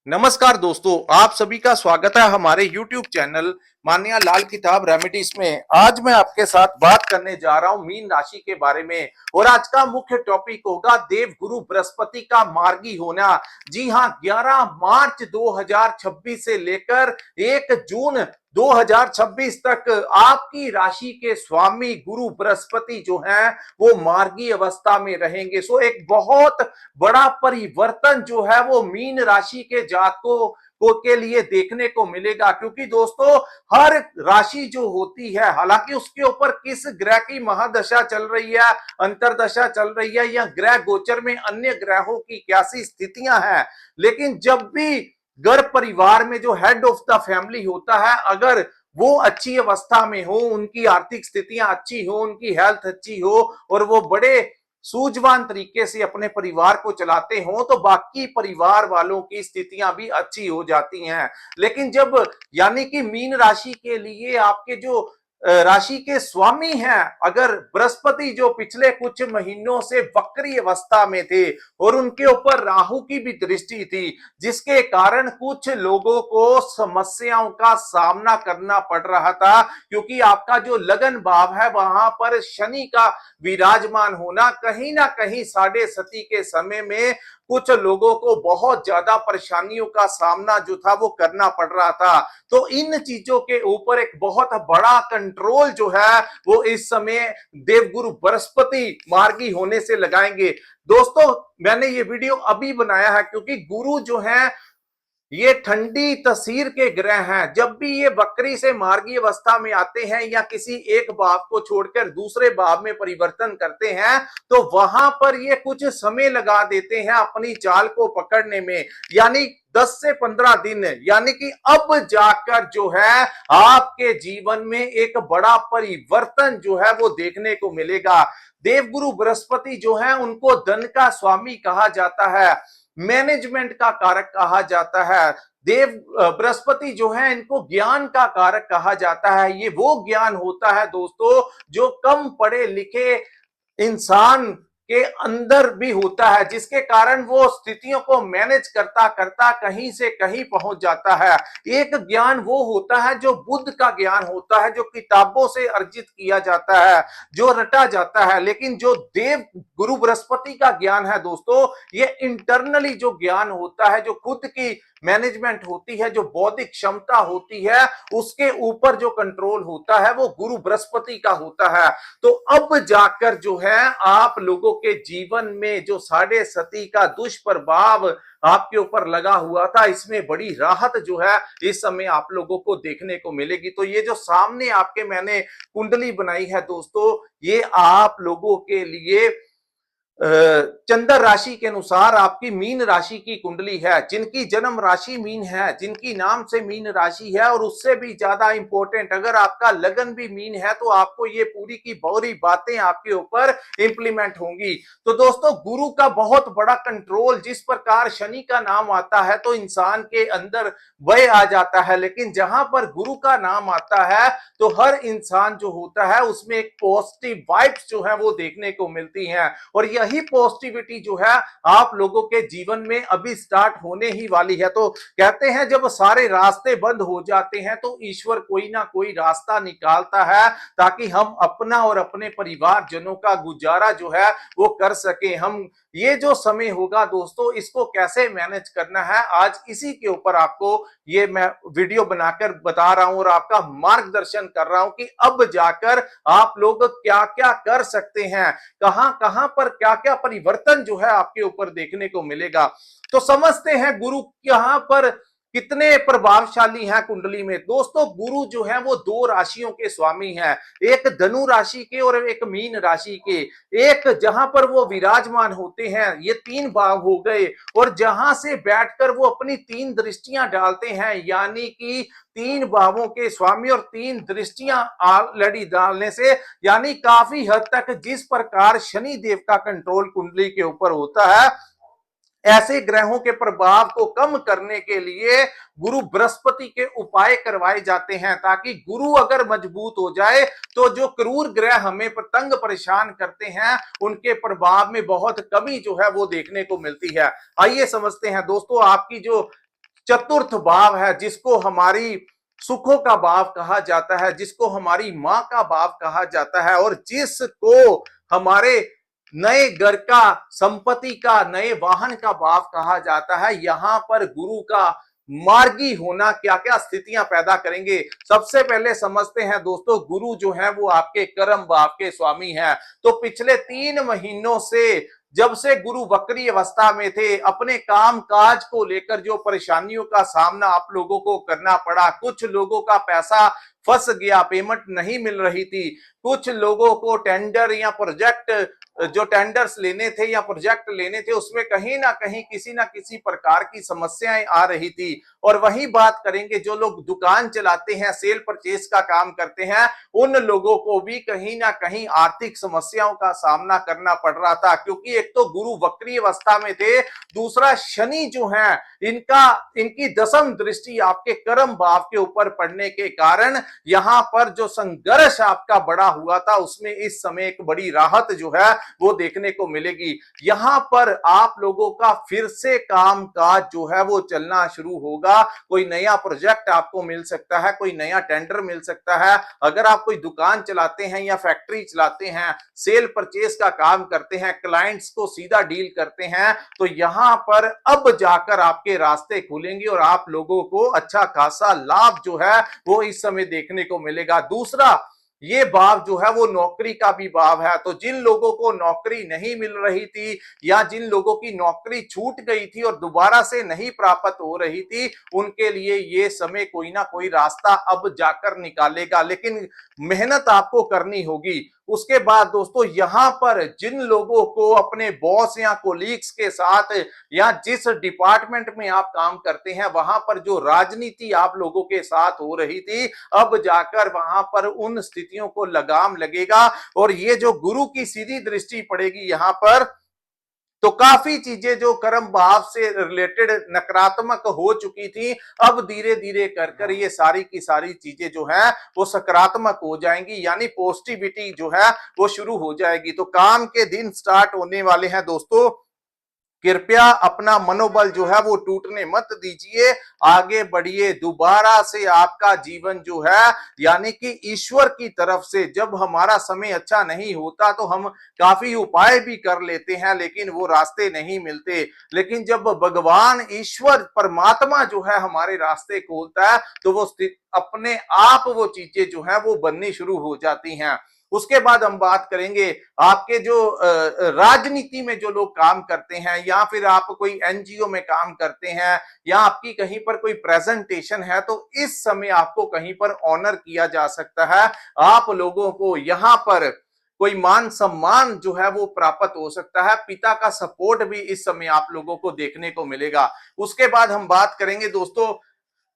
नमस्कार दोस्तों, आप सभी का स्वागत है हमारे YouTube चैनल मान्या लाल किताब रेमेडीज में। आज मैं आपके साथ बात करने जा रहा हूं मीन राशि के बारे में और आज का मुख्य टॉपिक होगा देव गुरु बृहस्पति का मार्गी होना। जी हां, 11 मार्च 2026 से लेकर 1 जून 2026 तक आपकी राशि के स्वामी गुरु बृहस्पति जो हैं वो मार्गी अवस्था में रहेंगे। सो एक बहुत बड़ा परिवर्तन जो है वो मीन राशि के जातकों को के लिए देखने को मिलेगा, क्योंकि दोस्तों हर राशि जो होती है, हालांकि उसके ऊपर किस ग्रह की महादशा चल रही है, अंतरदशा चल रही है या ग्रह गोचर में अन्य ग्रहों की कैसी स्थितियां हैं, लेकिन जब भी घर परिवार में जो हेड ऑफ द फैमिली होता है, अगर वो अच्छी अवस्था में हो, उनकी आर्थिक स्थितियां अच्छी हो, उनकी हेल्थ अच्छी हो और वो बड़े सूझवान तरीके से अपने परिवार को चलाते हो, तो बाकी परिवार वालों की स्थितियां भी अच्छी हो जाती हैं। लेकिन जब यानी कि मीन राशि के लिए आपके जो राशि के स्वामी हैं, अगर बृहस्पति जो पिछले कुछ महीनों से वक्री अवस्था में थे और उनके ऊपर राहु की भी दृष्टि थी, जिसके कारण कुछ लोगों को समस्याओं का सामना करना पड़ रहा था, क्योंकि आपका जो लगन भाव है वहां पर शनि का विराजमान होना कहीं ना कहीं साढ़े सती के समय में कुछ लोगों को बहुत ज्यादा परेशानियों का सामना जो था वो करना पड़ रहा था। तो इन चीजों के ऊपर एक बहुत बड़ा कंट्रोल जो है वो इस समय देवगुरु बृहस्पति मार्गी होने से लगाएंगे। दोस्तों, मैंने ये वीडियो अभी बनाया है क्योंकि गुरु जो है ये ठंडी तसीर के ग्रह हैं। जब भी ये वक्री से मार्गी अवस्था में आते हैं या किसी एक भाव को छोड़कर दूसरे भाव में परिवर्तन करते हैं, तो वहां पर ये कुछ समय लगा देते हैं अपनी चाल को पकड़ने में, यानी 10 से 15 दिन, यानी कि अब जाकर जो है आपके जीवन में एक बड़ा परिवर्तन जो है वो देखने को मिलेगा। देवगुरु बृहस्पति जो है उनको धन का स्वामी कहा जाता है, मैनेजमेंट का कारक कहा जाता है। देव बृहस्पति जो है इनको ज्ञान का कारक कहा जाता है। ये वो ज्ञान होता है दोस्तों जो कम पढ़े लिखे इंसान के अंदर भी होता है, जिसके कारण वो स्थितियों को मैनेज करता करता कहीं से कहीं पहुंच जाता है। एक ज्ञान वो होता है जो बुद्ध का ज्ञान होता है, जो किताबों से अर्जित किया जाता है, जो रटा जाता है। लेकिन जो देव गुरु बृहस्पति का ज्ञान है दोस्तों, ये इंटरनली जो ज्ञान होता है, जो खुद की मैनेजमेंट होती है, जो बौद्धिक क्षमता होती है, उसके ऊपर जो कंट्रोल होता है वो गुरु बृहस्पति का होता है। तो अब जाकर जो है आप लोगों के जीवन में जो साढ़े सती का दुष्प्रभाव आपके ऊपर लगा हुआ था, इसमें बड़ी राहत जो है इस समय आप लोगों को देखने को मिलेगी। तो ये जो सामने आपके मैंने कुंडली बनाई है दोस्तों, ये आप लोगों के लिए चंद्र राशि के अनुसार आपकी मीन राशि की कुंडली है। जिनकी जन्म राशि मीन है, जिनकी नाम से मीन राशि है, और उससे भी ज्यादा इंपॉर्टेंट अगर आपका लगन भी मीन है, तो आपको ये पूरी की पूरी बातें आपके ऊपर इंप्लीमेंट होंगी। तो दोस्तों, गुरु का बहुत बड़ा कंट्रोल, जिस प्रकार शनि का नाम आता है तो इंसान के अंदर भय आ जाता है, लेकिन जहां पर गुरु का नाम आता है तो हर इंसान जो होता है उसमें एक पॉजिटिव वाइब्स जो है वो देखने को मिलती हैं। और यही पॉजिटिविटी जो है आप लोगों के जीवन में अभी स्टार्ट होने ही वाली है। तो कहते हैं जब सारे रास्ते बंद हो जाते हैं तो ईश्वर कोई ना कोई रास्ता निकालता है, ताकि हम अपना और अपने परिवार जनों का गुजारा जो है वो कर सके। हम ये जो समय होगा दोस्तों, इसको कैसे मैनेज करना है, आज इसी के ऊपर आपको ये मैं वीडियो बनाकर बता रहा हूं और आपका मार्गदर्शन कर रहा हूं कि अब जाकर आप लोग क्या क्या कर सकते हैं, कहां कहां पर क्या क्या परिवर्तन जो है आपके ऊपर देखने को मिलेगा। तो समझते हैं गुरु यहां पर कितने प्रभावशाली हैं कुंडली में। दोस्तों, गुरु जो है वो दो राशियों के स्वामी हैं, एक धनु राशि के और एक मीन राशि के। एक जहां पर वो विराजमान होते हैं, ये तीन भाव हो गए, और जहां से बैठकर वो अपनी तीन दृष्टियां डालते हैं, यानी कि तीन भावों के स्वामी और तीन दृष्टियां ऑलरेडी डालने से, यानी काफी हद तक जिस प्रकार शनि देव का कंट्रोल कुंडली के ऊपर होता है, ऐसे ग्रहों के प्रभाव को कम करने के लिए गुरु बृहस्पति के उपाय करवाए जाते हैं, ताकि गुरु अगर मजबूत हो जाए तो जो क्रूर ग्रह हमें तंग परेशान करते हैं उनके प्रभाव में बहुत कमी जो है वो देखने को मिलती है। आइए समझते हैं दोस्तों, आपकी जो चतुर्थ भाव है, जिसको हमारी सुखों का भाव कहा जाता है, जिसको हमारी मां का भाव कहा जाता है, और जिसको हमारे नए घर का, संपत्ति का, नए वाहन का भाव कहा जाता है। यहां पर गुरु का मार्गी होना क्या क्या स्थितियां पैदा करेंगे, सबसे पहले समझते हैं दोस्तों। गुरु जो है वो आपके कर्म भाव के स्वामी हैं। तो पिछले 3 महीनों से, जब से गुरु वक्री अवस्था में थे, अपने काम काज को लेकर जो परेशानियों का सामना आप लोगों को करना पड़ा, कुछ लोगों का पैसा फंस गया, पेमेंट नहीं मिल रही थी, कुछ लोगों को टेंडर या प्रोजेक्ट, जो टेंडर्स लेने थे या प्रोजेक्ट लेने थे, उसमें कहीं ना कहीं किसी ना किसी प्रकार की समस्याएं आ रही थी। और वही बात करेंगे जो लोग दुकान चलाते हैं, सेल परचेज का काम करते हैं, उन लोगों को भी कहीं ना कहीं आर्थिक समस्याओं का सामना करना पड़ रहा था, क्योंकि एक तो गुरु वक्री अवस्था में थे, दूसरा शनि जो है इनकी दसम दृष्टि आपके कर्म भाव के ऊपर पड़ने के कारण यहां पर जो संघर्ष आपका बड़ा हुआ था, उसमें इस समय एक बड़ी राहत जो है वो देखने को मिलेगी। यहां पर आप लोगों का फिर से काम काज जो है वो चलना शुरू होगा। कोई नया प्रोजेक्ट आपको मिल सकता है, कोई नया टेंडर मिल सकता है। अगर आप कोई दुकान चलाते हैं या फैक्ट्री चलाते हैं, सेल परचेज का काम करते हैं, क्लाइंट्स को सीधा डील करते हैं, तो यहां पर अब जाकर आपके रास्ते खुलेंगे और आप लोगों को अच्छा खासा लाभ जो है वो इस समय देखने को मिलेगा। दूसरा, ये भाव जो है वो नौकरी का भी भाव है। तो जिन लोगों को नौकरी नहीं मिल रही थी, या जिन लोगों की नौकरी छूट गई थी और दोबारा से नहीं प्राप्त हो रही थी, उनके लिए ये समय कोई ना कोई रास्ता अब जाकर निकालेगा, लेकिन मेहनत आपको करनी होगी। उसके बाद दोस्तों, यहां पर जिन लोगों को अपने बॉस या कोलीग्स के साथ, या जिस डिपार्टमेंट में आप काम करते हैं, वहां पर जो राजनीति आप लोगों के साथ हो रही थी, अब जाकर वहां पर उन स्थितियों को लगाम लगेगा। और ये जो गुरु की सीधी दृष्टि पड़ेगी यहां पर, तो काफी चीजें जो कर्म भाव से रिलेटेड नकारात्मक हो चुकी थी, अब धीरे धीरे कर कर ये सारी की सारी चीजें जो है वो सकारात्मक हो जाएंगी, यानी पॉजिटिविटी जो है वो शुरू हो जाएगी। तो काम के दिन स्टार्ट होने वाले हैं दोस्तों। कृपया अपना मनोबल जो है वो टूटने मत दीजिए, आगे बढ़िए। दोबारा से आपका जीवन जो है, यानी कि ईश्वर की तरफ से, जब हमारा समय अच्छा नहीं होता तो हम काफी उपाय भी कर लेते हैं, लेकिन वो रास्ते नहीं मिलते। लेकिन जब भगवान ईश्वर परमात्मा जो है हमारे रास्ते खोलता है, तो वो अपने आप वो चीजें जो है वो बननी शुरू हो जाती हैं। उसके बाद हम बात करेंगे आपके जो राजनीति में जो लोग काम करते हैं, या फिर आप कोई एनजीओ में काम करते हैं, या आपकी कहीं पर कोई प्रेजेंटेशन है, तो इस समय आपको कहीं पर ऑनर किया जा सकता है। आप लोगों को यहां पर कोई मान सम्मान जो है वो प्राप्त हो सकता है। पिता का सपोर्ट भी इस समय आप लोगों को देखने को मिलेगा। उसके बाद हम बात करेंगे दोस्तों,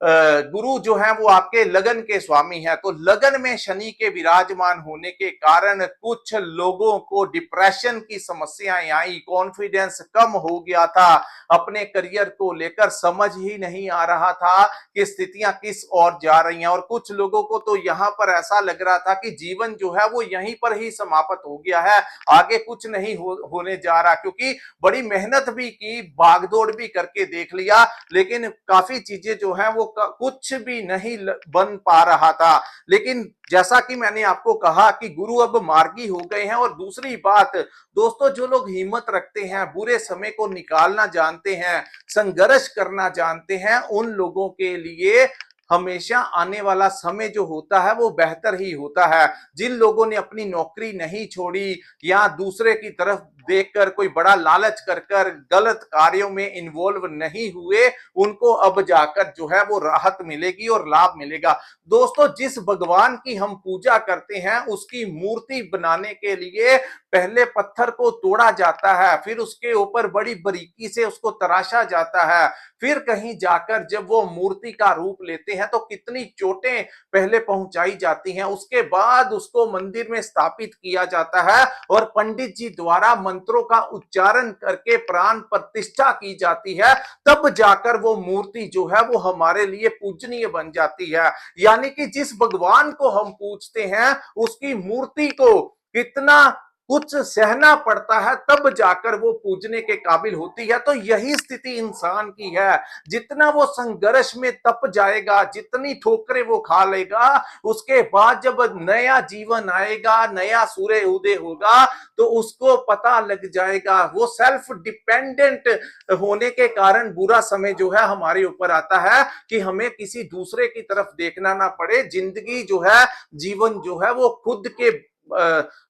गुरु जो है वो आपके लगन के स्वामी है। तो लगन में शनि के विराजमान होने के कारण कुछ लोगों को डिप्रेशन की समस्याएं आई, कॉन्फिडेंस कम हो गया था, अपने करियर को लेकर समझ ही नहीं आ रहा था कि स्थितियां किस ओर जा रही हैं। और कुछ लोगों को तो यहां पर ऐसा लग रहा था कि जीवन जो है वो यहीं पर ही समाप्त हो गया है, आगे कुछ नहीं होने जा रहा, क्योंकि बड़ी मेहनत भी की, भागदौड़ भी करके देख लिया, लेकिन काफी चीजें जो है वो कुछ भी नहीं बन पा रहा था। लेकिन जैसा कि मैंने आपको कहा कि गुरु अब मार्गी हो गए हैं। और दूसरी बात दोस्तों, जो लोग हिम्मत रखते हैं, बुरे समय को निकालना जानते हैं, संघर्ष करना जानते हैं, उन लोगों के लिए हमेशा आने वाला समय जो होता है वो बेहतर ही होता है। जिन लोगों ने अपनी नौकरी नहीं छोड़ी, या दूसरे की तरफ देखकर कोई बड़ा लालच कर कर गलत कार्यों में इन्वॉल्व नहीं हुए, उनको अब जाकर जो है वो राहत मिलेगी और लाभ मिलेगा। दोस्तों, जिस भगवान की हम पूजा करते हैं, उसकी मूर्ति बनाने के लिए पहले पत्थर को तोड़ा जाता है, फिर उसके ऊपर बड़ी बारीकी से उसको तराशा जाता है, फिर कहीं जाकर जब वो मूर्ति का रूप लेते हैं तो कितनी चोटें पहले पहुंचाई जाती हैं। उसके बाद उसको मंदिर में स्थापित किया जाता है और पंडित जी द्वारा मंत्रों का उच्चारण करके प्राण प्रतिष्ठा की जाती है, तब जाकर वो मूर्ति जो है वो हमारे लिए पूजनीय बन जाती है। यानी कि जिस भगवान को हम पूजते हैं, उसकी मूर्ति को कितना कुछ सहना पड़ता है, तब जाकर वो पूजने के काबिल होती है। तो यही स्थिति इंसान की है। जितना वो संघर्ष में तप जाएगा, जितनी ठोकरें वो खा लेगा, उसके बाद जब नया जीवन आएगा, नया सूर्य उदय होगा, तो उसको पता लग जाएगा। वो सेल्फ डिपेंडेंट होने के कारण बुरा समय जो है हमारे ऊपर आता है कि हमें किसी दूसरे की तरफ देखना ना पड़े। जिंदगी जो है, जीवन जो है, वो खुद के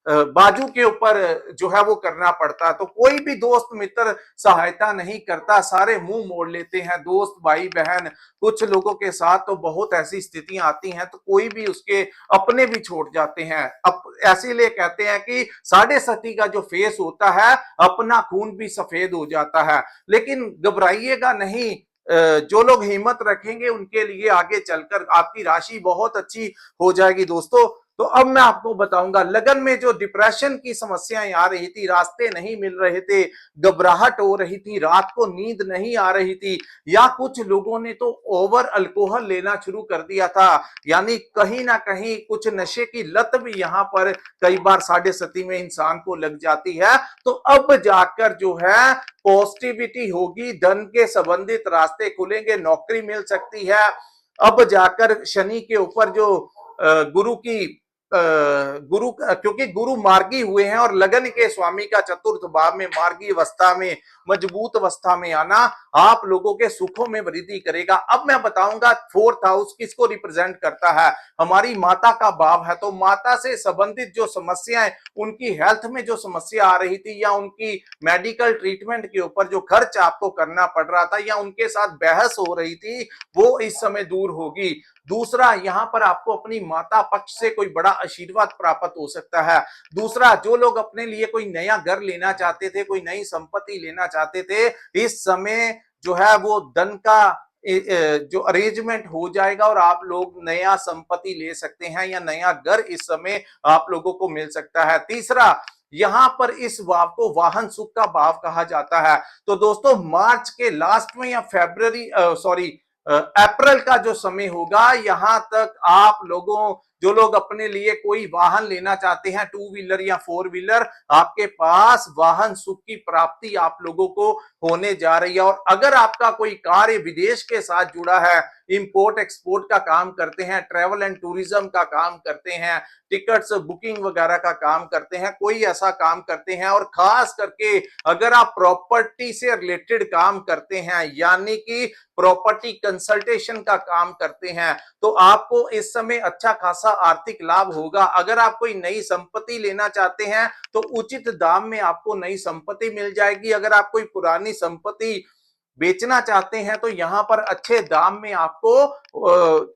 बाजू के ऊपर जो है वो करना पड़ता है। तो कोई भी दोस्त मित्र सहायता नहीं करता, सारे मुंह मोड़ लेते हैं, दोस्त भाई बहन। कुछ लोगों के साथ तो बहुत ऐसी स्थितियां आती हैं, तो कोई भी उसके अपने भी छोड़ जाते हैं। अब ऐसे लिए कहते हैं कि साढ़े सती का जो फेस होता है, अपना खून भी सफेद हो जाता है। लेकिन घबराइएगा नहीं, जो लोग हिम्मत रखेंगे उनके लिए आगे चलकर आपकी राशि बहुत अच्छी हो जाएगी दोस्तों। तो अब मैं आपको बताऊंगा, लगन में जो डिप्रेशन की समस्याएं आ रही थी, रास्ते नहीं मिल रहे थे, घबराहट हो रही थी, रात को नींद नहीं आ रही थी, या कुछ लोगों ने तो ओवर अल्कोहल लेना शुरू कर दिया था, यानी कहीं ना कहीं कुछ नशे की लत भी यहाँ पर कई बार साढ़े सती में इंसान को लग जाती है। तो अब जाकर जो है पॉजिटिविटी होगी, धन के संबंधित रास्ते खुलेंगे, नौकरी मिल सकती है। अब जाकर शनि के ऊपर जो गुरु की गुरु, क्योंकि गुरु मार्गी हुए हैं, और लगन के स्वामी का चतुर्थ भाव में मार्गी अवस्था में, मजबूत अवस्था में आना आप लोगों के सुखों में वृद्धि करेगा। अब मैं बताऊंगा फोर्थ हाउस किसको रिप्रेजेंट करता है। हमारी माता का भाव है, तो माता से संबंधित जो समस्याएं, उनकी हेल्थ में जो समस्या आ रही थी, या उनकी मेडिकल ट्रीटमेंट के ऊपर जो खर्च आपको करना पड़ रहा था, या उनके साथ बहस हो रही थी, वो इस समय दूर होगी। दूसरा, यहां पर आपको अपनी माता पक्ष से कोई बड़ा आशीर्वाद प्राप्त हो सकता है। दूसरा, जो लोग अपने लिए कोई नया घर लेना चाहते थे, कोई नई संपत्ति लेना चाहते थे, इस समय जो है वो धन का जो अरेंजमेंट हो जाएगा, और आप लोग नया संपत्ति ले सकते हैं, या नया घर इस समय आप लोगों को मिल सकता है। तीसरा, यहां पर इस भाव को वाहन सुख का भाव कहा जाता है। तो दोस्तों, मार्च के लास्ट में या फरवरी सॉरी अप्रैल का जो समय होगा, यहां तक आप लोगों, जो लोग अपने लिए कोई वाहन लेना चाहते हैं, टू व्हीलर या फोर व्हीलर, आपके पास वाहन सुख की प्राप्ति आप लोगों को होने जा रही है। और अगर आपका कोई कार्य विदेश के साथ जुड़ा है, इंपोर्ट एक्सपोर्ट का काम करते हैं, ट्रैवल एंड टूरिज्म का काम करते हैं, टिकट्स बुकिंग वगैरह का काम करते हैं, कोई ऐसा काम करते हैं, और खास करके अगर आप प्रॉपर्टी से रिलेटेड काम करते हैं, यानी कि प्रॉपर्टी कंसल्टेशन का काम करते हैं, तो आपको इस समय अच्छा खासा आर्थिक लाभ होगा। अगर आप कोई नई संपत्ति लेना चाहते हैं, तो उचित दाम में आपको नई संपत्ति मिल जाएगी। अगर आप कोई पुरानी संपत्ति बेचना चाहते हैं, तो यहां पर अच्छे दाम में आपको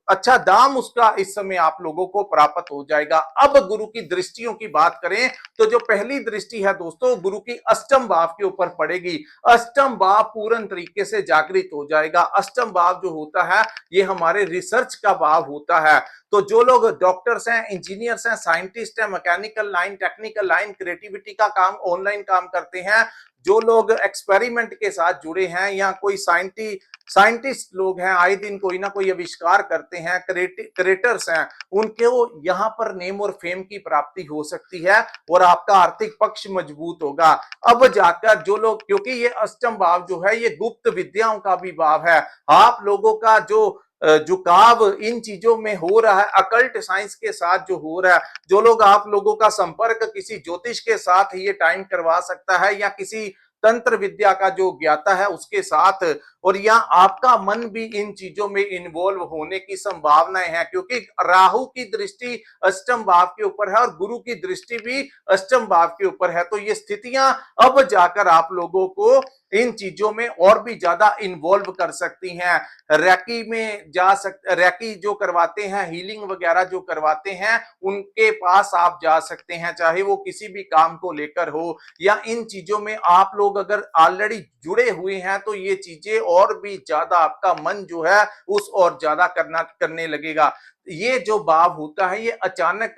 अच्छा दाम उसका इस समय आप लोगों को प्राप्त हो जाएगा। अब गुरु की दृष्टियों की बात करें, तो जो पहली दृष्टि है दोस्तों, गुरु की अष्टम भाव के ऊपर पड़ेगी। अष्टम भाव पूर्ण तरीके से जागृत हो जाएगा। अष्टम भाव जो होता है, ये हमारे रिसर्च का भाव होता है। तो जो लोग डॉक्टर्स हैं, इंजीनियर्स हैं, साइंटिस्ट हैं, mechanical line, technical line, creativity का काम, ऑनलाइन काम करते हैं, जो लोग एक्सपेरिमेंट के साथ जुड़े हैं, या कोई साइंटिस्ट लोग हैं, आए दिन कोई ना कोई आविष्कार करते हैं, क्रिएटर्स हैं, उनके वो यहाँ पर नेम और फेम की प्राप्ति हो सकती है, और आपका आर्थिक पक्ष मजबूत होगा। अब जाकर जो लोग, क्योंकि ये अष्टम भाव जो है, ये गुप्त विद्याओं का भी भाव है, आप लोगों का जो झुकाव इन चीजों में हो रहा है, अकल्ट साइंस के साथ जो हो रहा है, जो लोग, आप लोगों का संपर्क किसी ज्योतिष के साथ ये टाइम करवा सकता है, या किसी तंत्र विद्या का जो ज्ञाता है उसके साथ, और या आपका मन भी इन चीजों में इन्वॉल्व होने की संभावनाएं हैं, क्योंकि राहु की दृष्टि अष्टम भाव के ऊपर है, और गुरु की दृष्टि भी अष्टम भाव के ऊपर है। तो ये स्थितियां अब जाकर आप लोगों को इन चीजों में और भी ज्यादा इन्वॉल्व कर सकती हैं। रैकी में जा सकते, रैकी जो करवाते हैं, हीलिंग वगैरह जो करवाते हैं, उनके पास आप जा सकते हैं, चाहे वो किसी भी काम को लेकर हो, या इन चीजों में आप लोग अगर ऑलरेडी जुड़े हुए हैं, तो ये चीजें और भी ज्यादा आपका मन जो है उस और ज्यादा करने लगेगा। ये जो भाव होता है ये अचानक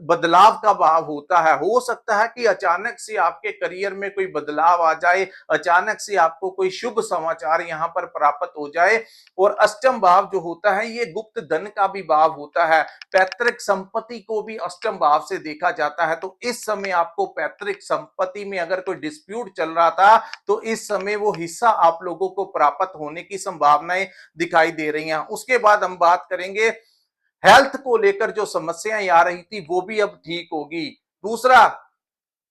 बदलाव का भाव होता है। हो सकता है कि अचानक से आपके करियर में कोई बदलाव आ जाए, अचानक से आपको कोई शुभ समाचार यहाँ पर प्राप्त हो जाए। और अष्टम भाव जो होता है ये गुप्त धन का भी भाव होता है, पैतृक संपत्ति को भी अष्टम भाव से देखा जाता है। तो इस समय आपको पैतृक संपत्ति में अगर कोई डिस्प्यूट चल रहा था तो इस समय वो हिस्सा आप लोगों को प्राप्त होने की संभावनाएं दिखाई दे रही हैं। उसके बाद हम बात करेंगे हेल्थ को लेकर जो समस्याएं आ रही थी वो भी अब ठीक होगी। दूसरा,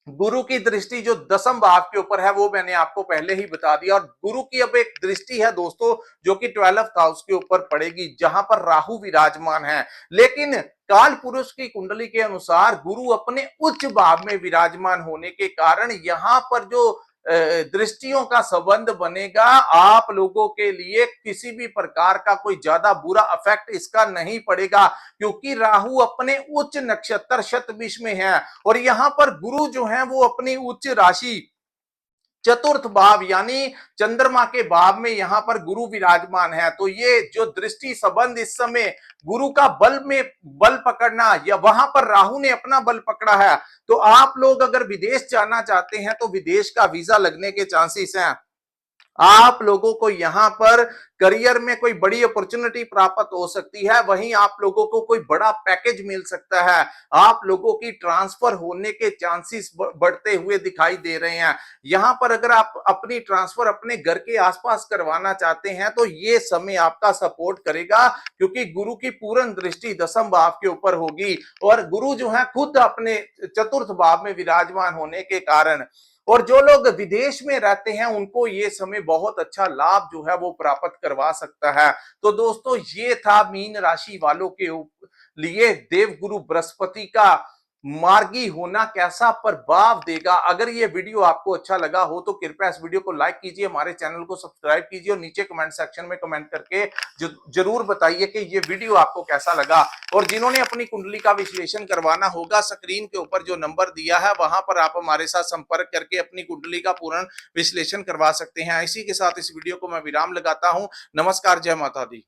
गुरु की दृष्टि जो दसम भाव के ऊपर है वो मैंने आपको पहले ही बता दिया, और गुरु की अब एक दृष्टि है दोस्तों जो कि 12th हाउस के ऊपर पड़ेगी जहां पर राहु विराजमान है। लेकिन काल पुरुष की कुंडली के अनुसार गुरु अपने उच्च भाव में विराजमान होने के कारण यहां पर जो दृष्टियों का संबंध बनेगा, आप लोगों के लिए किसी भी प्रकार का कोई ज्यादा बुरा इफेक्ट इसका नहीं पड़ेगा, क्योंकि राहु अपने उच्च नक्षत्र शतभिष में है और यहां पर गुरु जो है वो अपनी उच्च राशि चतुर्थ भाव यानी चंद्रमा के भाव में यहां पर गुरु विराजमान है। तो ये जो दृष्टि संबंध इस समय गुरु का बल में बल पकड़ना, या वहां पर राहु ने अपना बल पकड़ा है, तो आप लोग अगर विदेश जाना चाहते हैं तो विदेश का वीजा लगने के चांसेस हैं। आप लोगों को यहां पर करियर में कोई बड़ी अपॉर्चुनिटी प्राप्त हो सकती है, वहीं आप लोगों को कोई बड़ा पैकेज मिल सकता है, आप लोगों की ट्रांसफर होने के चांसेस बढ़ते हुए दिखाई दे रहे हैं। यहां पर अगर आप अपनी ट्रांसफर अपने घर के आसपास करवाना चाहते हैं तो ये समय आपका सपोर्ट करेगा, क्योंकि गुरु की पूर्ण दृष्टि दसम भाव के ऊपर होगी और गुरु जो है खुद अपने चतुर्थ भाव में विराजमान होने के कारण, और जो लोग विदेश में रहते हैं उनको ये समय बहुत अच्छा लाभ जो है वो प्राप्त करवा सकता है। तो दोस्तों ये था मीन राशि वालों के लिए देवगुरु बृहस्पति का मार्गी होना कैसा प्रभाव देगा। अगर ये वीडियो आपको अच्छा लगा हो तो कृपया इस वीडियो को लाइक कीजिए, हमारे चैनल को सब्सक्राइब कीजिए और नीचे कमेंट सेक्शन में कमेंट करके जरूर बताइए कि ये वीडियो आपको कैसा लगा। और जिन्होंने अपनी कुंडली का विश्लेषण करवाना होगा, स्क्रीन के ऊपर जो नंबर दिया है वहां पर आप हमारे साथ संपर्क करके अपनी कुंडली का पूर्ण विश्लेषण करवा सकते हैं। इसी के साथ इस वीडियो को मैं विराम लगाता हूं। नमस्कार, जय माता दी।